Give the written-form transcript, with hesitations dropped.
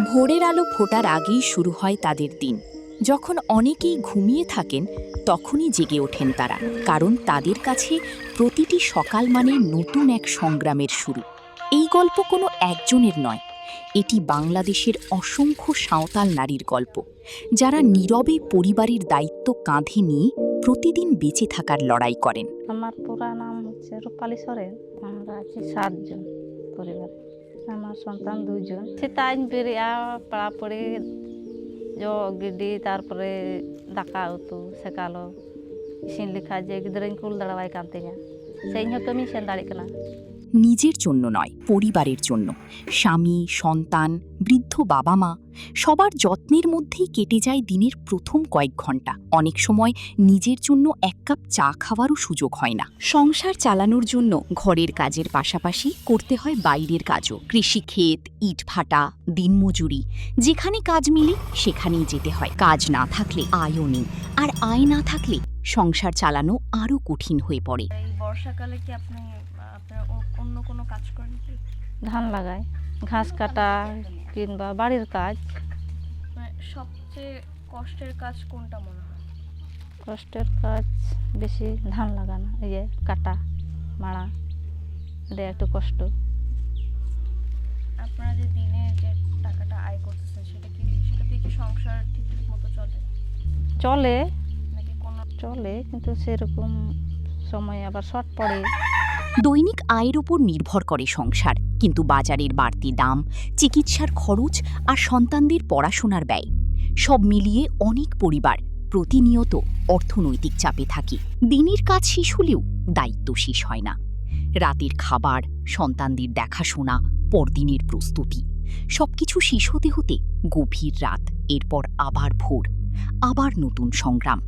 ভোরের আলো ফোটার আগেই শুরু হয় তাদের দিন। যখন অনেকেই ঘুমিয়ে থাকেন তখনই জেগে ওঠেন তারা, কারণ তাদের কাছে প্রতিটি সকাল মানে নতুন এক সংগ্রামের শুরু। এই গল্প কোনো একজনের নয়, এটি বাংলাদেশের অসংখ্য সাঁওতাল নারীর গল্প, যারা নীরবে পরিবারের দায়িত্ব কাঁধে নিয়ে প্রতিদিন বেঁচে থাকার লড়াই করেন। আমার পুরা নাম হচ্ছে রূপালী সরেন। আমরা আছি 7 জন পরিবারে। আমার সন্তান 2 জন। সেটাইন বেরিয়া পড়াপড়ি ᱜᱤᱰᱤ তারপরে দাকা উতু সেকালো ইসিন লেখা যে গিদ্রাᱹᱧ ᱠᱩᱞ ᱫᱟᱲᱮᱣᱟᱭ ᱠᱟᱱ ᱛᱤᱧᱟ ᱥᱮ ᱤᱧ ᱦᱚᱸ ᱠᱟᱹᱢᱤᱧ ᱥᱮᱱ ᱫᱟᱲᱮᱭᱟᱜ ᱠᱟᱱᱟ। নিজের জন্য নয়, পরিবারের জন্য। স্বামী, সন্তান, বৃদ্ধ বাবা মা সবার যত্নের মধ্যেই কেটে যায় দিনের প্রথম কয়েক ঘন্টা। অনেক সময় নিজের জন্য এক কাপ চা খাওয়ারও সুযোগ হয় না। সংসার চালানোর জন্য ঘরের কাজের পাশাপাশি করতে হয় বাইরের কাজও। কৃষিক্ষেত, ইটভাটা, দিনমজুরি, যেখানে কাজ মিলে সেখানেই যেতে হয়। কাজ না থাকলে আয়ও নেই, আর আয় না থাকলে সংসার চালানো আরও কঠিন হয়ে পড়ে। এই বর্ষাকালে কি আপনার অন্য কোনো কাজ করেন কি? ধান লাগাই, ঘাস কাটা কিংবা বাড়ির কাজ। সবচেয়ে কষ্টের কাজ কোনটা মনে হয়? কষ্টের কাজ বেশি ধান লাগানো, কাটা মাড়া, এটা একটু কষ্ট। আপনারা যে দিনে যে টাকাটা আয় করতেছেন সেটা দিয়ে কি সংসার ঠিক মতো চলে নাকি কোনো চলে, কিন্তু সেরকম সময় আবার শর্ট পড়ে। দৈনিক আয়ের উপর নির্ভর করে সংসার, কিন্তু বাজারের বাড়তি দাম, চিকিৎসার খরচ আর সন্তানদের পড়াশোনার ব্যয়, সব মিলিয়ে অনেক পরিবার প্রতিনিয়ত অর্থনৈতিক চাপে থাকে। দিনের কাজ শেষ হলেও দায়িত্ব শেষ হয় না। রাতের খাবার, সন্তানদের দেখাশোনা, পরদিনের প্রস্তুতি, সবকিছু শেষ হতে হতে গভীর রাত, এরপর আবার ভোর, আবার নতুন সংগ্রাম।